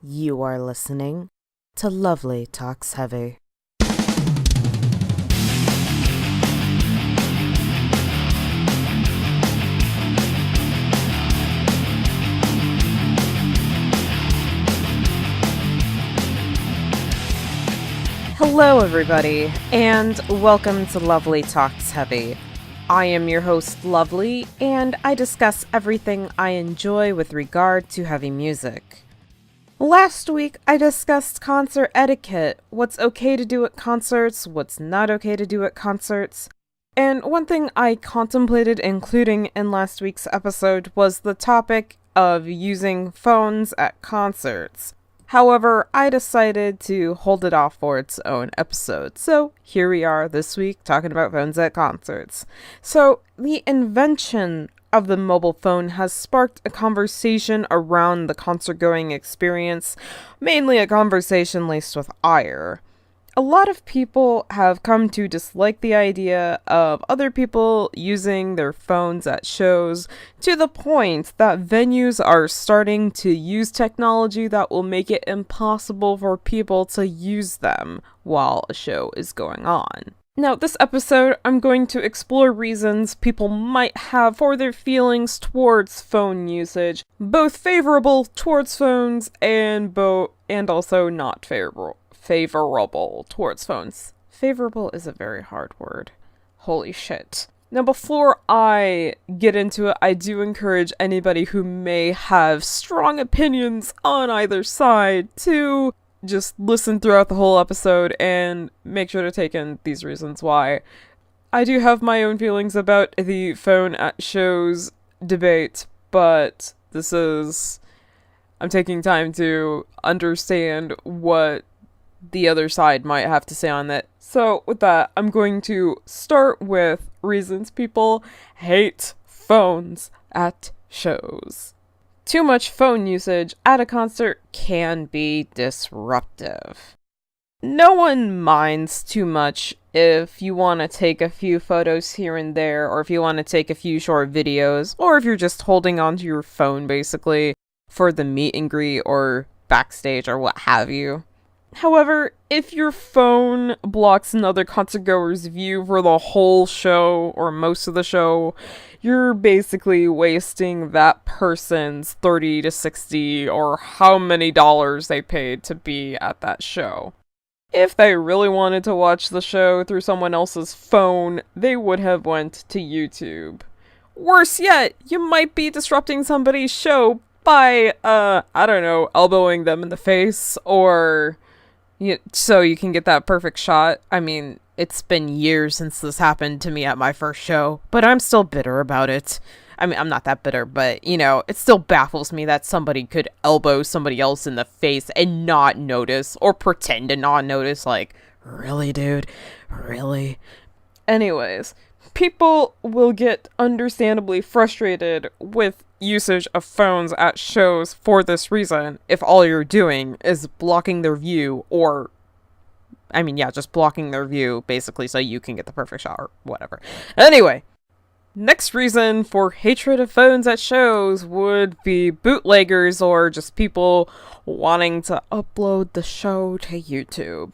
You are listening to Lovely Talks Heavy. Hello everybody, and welcome to Lovely Talks Heavy. I am your host, Lovely, and I discuss everything I enjoy with regard to heavy music. Last week, I discussed concert etiquette, what's okay to do at concerts, what's not okay to do at concerts, and one thing I contemplated including in last week's episode was the topic of using phones at concerts. However, I decided to hold it off for its own episode, so here we are this week talking about phones at concerts. So, the invention of the mobile phone has sparked a conversation around the concert-going experience, mainly a conversation laced with ire. A lot of people have come to dislike the idea of other people using their phones at shows, to the point that venues are starting to use technology that will make it impossible for people to use them while a show is going on. Now, this episode, I'm going to explore reasons people might have for their feelings towards phone usage, both favorable towards phones and also not favorable towards phones. Favorable is a very hard word. Holy shit. Now, before I get into it, I do encourage anybody who may have strong opinions on either side to just listen throughout the whole episode and make sure to take in these reasons why. I do have my own feelings about the phone at shows debate, but I'm taking time to understand what the other side might have to say on that. So with that, I'm going to start with reasons people hate phones at shows. Too much phone usage at a concert can be disruptive. No one minds too much if you want to take a few photos here and there, or if you want to take a few short videos, or if you're just holding onto your phone basically for the meet and greet or backstage or what have you. However, if your phone blocks another concert goer's view for the whole show or most of the show, you're basically wasting that person's $30 to $60 or how many dollars they paid to be at that show. If they really wanted to watch the show through someone else's phone, they would have went to YouTube. Worse yet, you might be disrupting somebody's show by, elbowing them in the face or so you can get that perfect shot. I mean, it's been years since this happened to me at my first show, but I'm still bitter about it. I mean, I'm not that bitter, but, it still baffles me that somebody could elbow somebody else in the face and not notice, or pretend to not notice, like, really, dude? Really? Anyways, people will get understandably frustrated with usage of phones at shows for this reason if all you're doing is blocking their view, or just blocking their view basically so you can get the perfect shot or whatever. Anyway, next reason for hatred of phones at shows would be bootleggers, or just people wanting to upload the show to YouTube.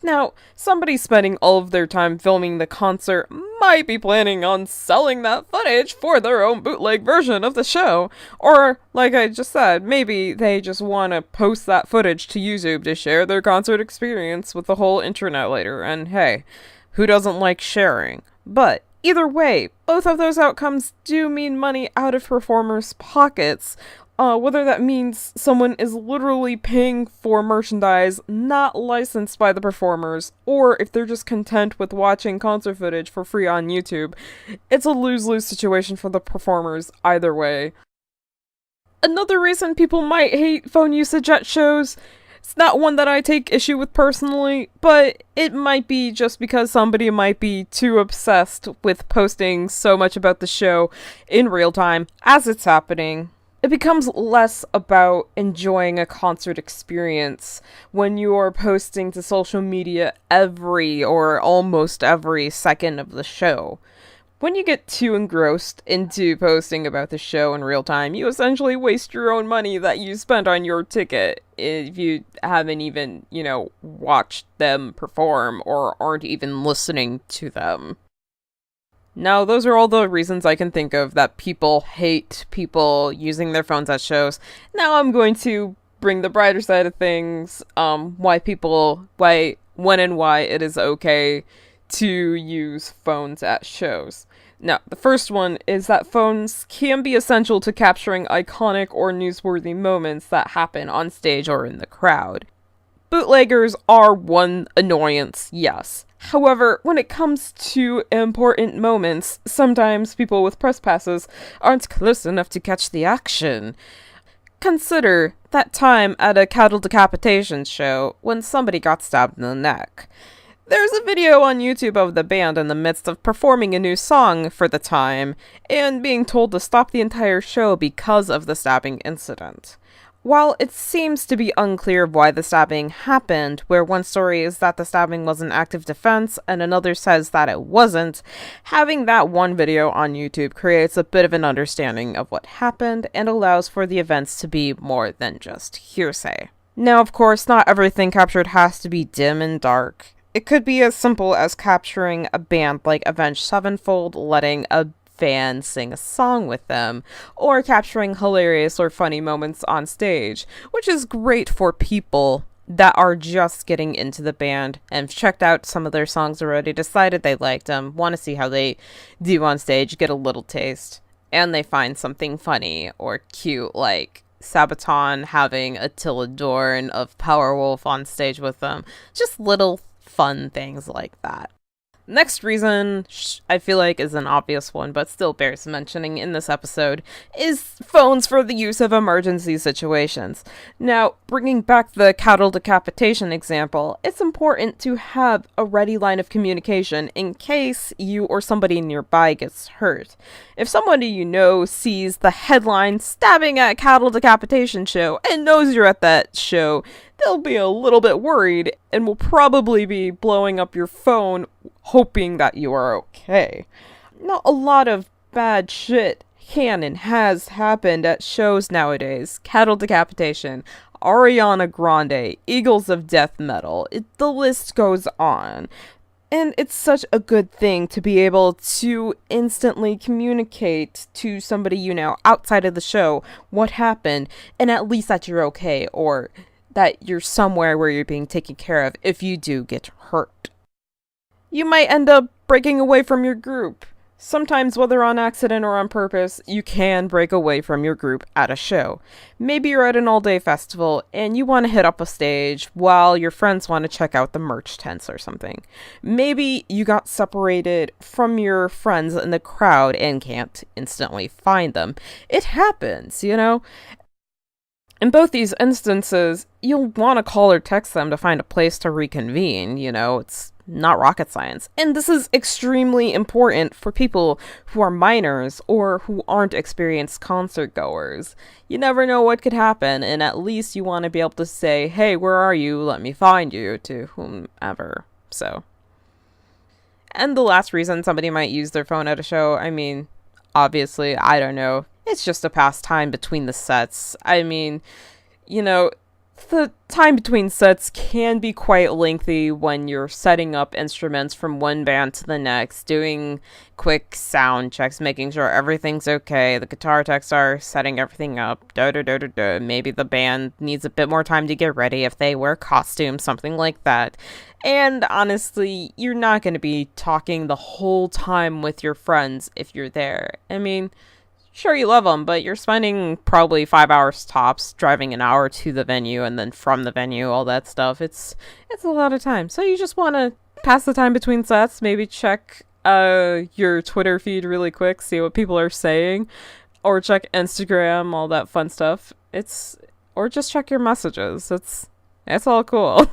Now, somebody spending all of their time filming the concert might be planning on selling that footage for their own bootleg version of the show. Or, like I just said, maybe they just want to post that footage to YouTube to share their concert experience with the whole internet later. And hey, who doesn't like sharing? But either way, both of those outcomes do mean money out of performers' pockets. Whether that means someone is literally paying for merchandise not licensed by the performers, or if they're just content with watching concert footage for free on YouTube, it's a lose-lose situation for the performers either way. Another reason people might hate phone usage at shows, it's not one that I take issue with personally, but it might be just because somebody might be too obsessed with posting so much about the show in real time as it's happening. It becomes less about enjoying a concert experience when you are posting to social media every or almost every second of the show. When you get too engrossed into posting about the show in real time, you essentially waste your own money that you spent on your ticket if you haven't even, watched them perform or aren't even listening to them. Now, those are all the reasons I can think of that people hate people using their phones at shows. Now I'm going to bring the brighter side of things, when and why it is okay to use phones at shows. Now, the first one is that phones can be essential to capturing iconic or newsworthy moments that happen on stage or in the crowd. Bootleggers are one annoyance, yes. However, when it comes to important moments, sometimes people with press passes aren't close enough to catch the action. Consider that time at a cattle decapitation show when somebody got stabbed in the neck. There's a video on YouTube of the band in the midst of performing a new song for the time, and being told to stop the entire show because of the stabbing incident. While it seems to be unclear why the stabbing happened, where one story is that the stabbing was an act of defense and another says that it wasn't, having that one video on YouTube creates a bit of an understanding of what happened and allows for the events to be more than just hearsay. Now, of course, not everything captured has to be dim and dark. It could be as simple as capturing a band like Avenged Sevenfold, letting a fan sing a song with them, or capturing hilarious or funny moments on stage, which is great for people that are just getting into the band and checked out some of their songs already, decided they liked them, want to see how they do on stage, get a little taste, and they find something funny or cute, like Sabaton having Attila Dorn of Powerwolf on stage with them. Just little fun things like that. Next reason, I feel like is an obvious one, but still bears mentioning in this episode, is phones for the use of emergency situations. Now, bringing back the cattle decapitation example, it's important to have a ready line of communication in case you or somebody nearby gets hurt. If somebody you know sees the headline stabbing at cattle decapitation show and knows you're at that show, they'll be a little bit worried and will probably be blowing up your phone hoping that you are okay. Now, a lot of bad shit can and has happened at shows nowadays. Cattle decapitation, Ariana Grande, Eagles of Death Metal, the list goes on. And it's such a good thing to be able to instantly communicate to somebody you know outside of the show what happened, and at least that you're okay, or that you're somewhere where you're being taken care of if you do get hurt. You might end up breaking away from your group. Sometimes, whether on accident or on purpose, you can break away from your group at a show. Maybe you're at an all-day festival and you want to hit up a stage while your friends want to check out the merch tents or something. Maybe you got separated from your friends in the crowd and can't instantly find them. It happens, In both these instances, you'll want to call or text them to find a place to reconvene, it's not rocket science. And this is extremely important for people who are minors or who aren't experienced concert goers. You never know what could happen, and at least you want to be able to say, hey, where are you? Let me find you, to whomever. And the last reason somebody might use their phone at a show, obviously, I don't know. It's just a pastime between the sets. The time between sets can be quite lengthy when you're setting up instruments from one band to the next, doing quick sound checks, making sure everything's okay, the guitar techs are setting everything up, maybe the band needs a bit more time to get ready if they wear costumes, something like that. And honestly, you're not going to be talking the whole time with your friends if you're there. Sure, you love them, but you're spending probably 5 hours tops driving an hour to the venue and then from the venue, all that stuff. It's a lot of time. So you just want to pass the time between sets, maybe check your Twitter feed really quick, see what people are saying, or check Instagram, all that fun stuff. Or just check your messages. It's all cool.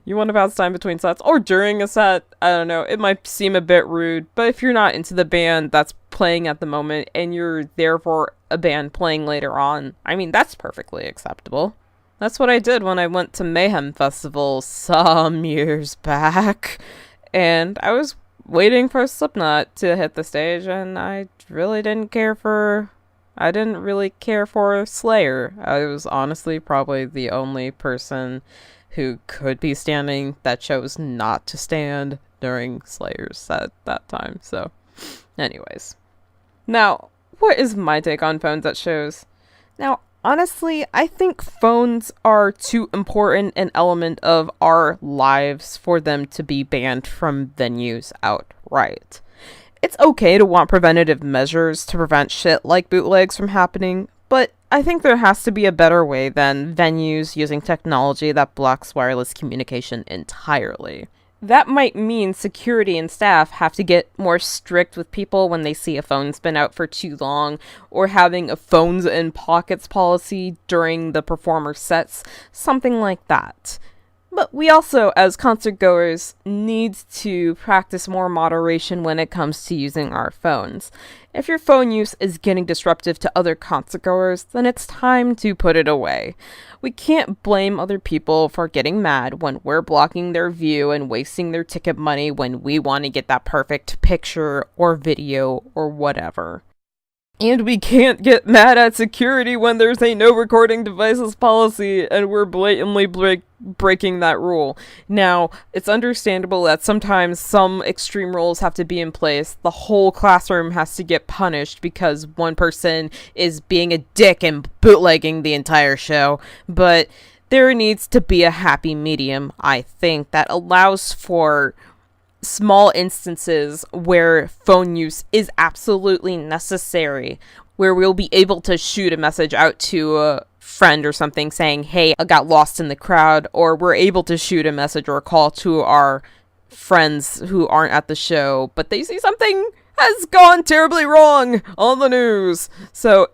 You want to pass time between sets or during a set. I don't know. It might seem a bit rude, but if you're not into the band that's playing at the moment and you're there for a band playing later on, that's perfectly acceptable. That's what I did when I went to Mayhem Festival some years back. And I was waiting for Slipknot to hit the stage, and I didn't really care for Slayer. I was honestly probably the only person who could be standing that chose not to stand during Slayers at that time. So, anyways. Now, what is my take on phones at shows? Now, honestly, I think phones are too important an element of our lives for them to be banned from venues outright. It's okay to want preventative measures to prevent shit like bootlegs from happening, but I think there has to be a better way than venues using technology that blocks wireless communication entirely. That might mean security and staff have to get more strict with people when they see a phone's been out for too long, or having a phones in pockets policy during the performer sets, something like that. But we also, as concert goers, need to practice more moderation when it comes to using our phones. If your phone use is getting disruptive to other concert goers, then it's time to put it away. We can't blame other people for getting mad when we're blocking their view and wasting their ticket money when we want to get that perfect picture or video or whatever. And we can't get mad at security when there's a no recording devices policy and we're blatantly breaking that rule. Now, it's understandable that sometimes some extreme rules have to be in place. The whole classroom has to get punished because one person is being a dick and bootlegging the entire show. But there needs to be a happy medium, I think, that allows for small instances where phone use is absolutely necessary, where we'll be able to shoot a message out to a friend or something saying, hey, I got lost in the crowd, or we're able to shoot a message or a call to our friends who aren't at the show, but they see something has gone terribly wrong on the news. So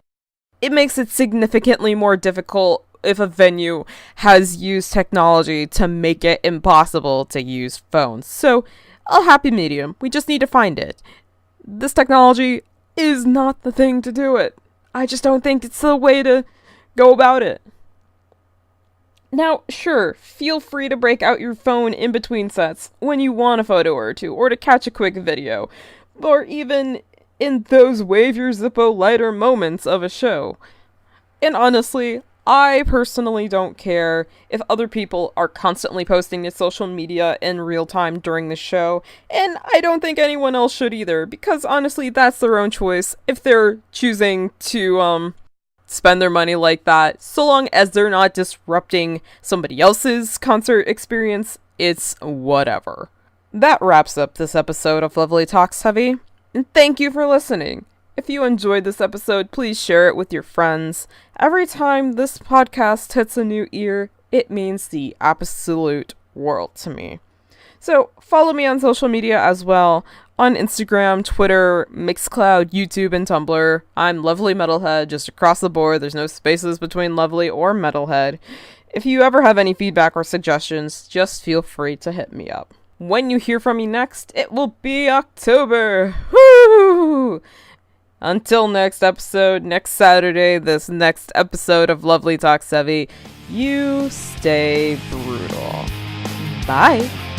it makes it significantly more difficult if a venue has used technology to make it impossible to use phones. So a happy medium. We just need to find it. This technology is not the thing to do it. I just don't think it's the way to go about it. Now, sure, feel free to break out your phone in between sets when you want a photo or two, or to catch a quick video, or even in those wave your Zippo lighter moments of a show. And honestly, I personally don't care if other people are constantly posting to social media in real time during the show, and I don't think anyone else should either, because honestly, that's their own choice if they're choosing to, spend their money like that. So long as they're not disrupting somebody else's concert experience, it's whatever. That wraps up this episode of Lovely Talks Heavy, and thank you for listening. If you enjoyed this episode, please share it with your friends. Every time this podcast hits a new ear, it means the absolute world to me. So follow me on social media as well. On Instagram, Twitter, Mixcloud, YouTube, and Tumblr. I'm LovelyMetalhead, just across the board. There's no spaces between Lovely or Metalhead. If you ever have any feedback or suggestions, just feel free to hit me up. When you hear from me next, it will be October. Woo! Until next episode, next Saturday, this next episode of Lovely Talks Heavy, you stay brutal. Bye!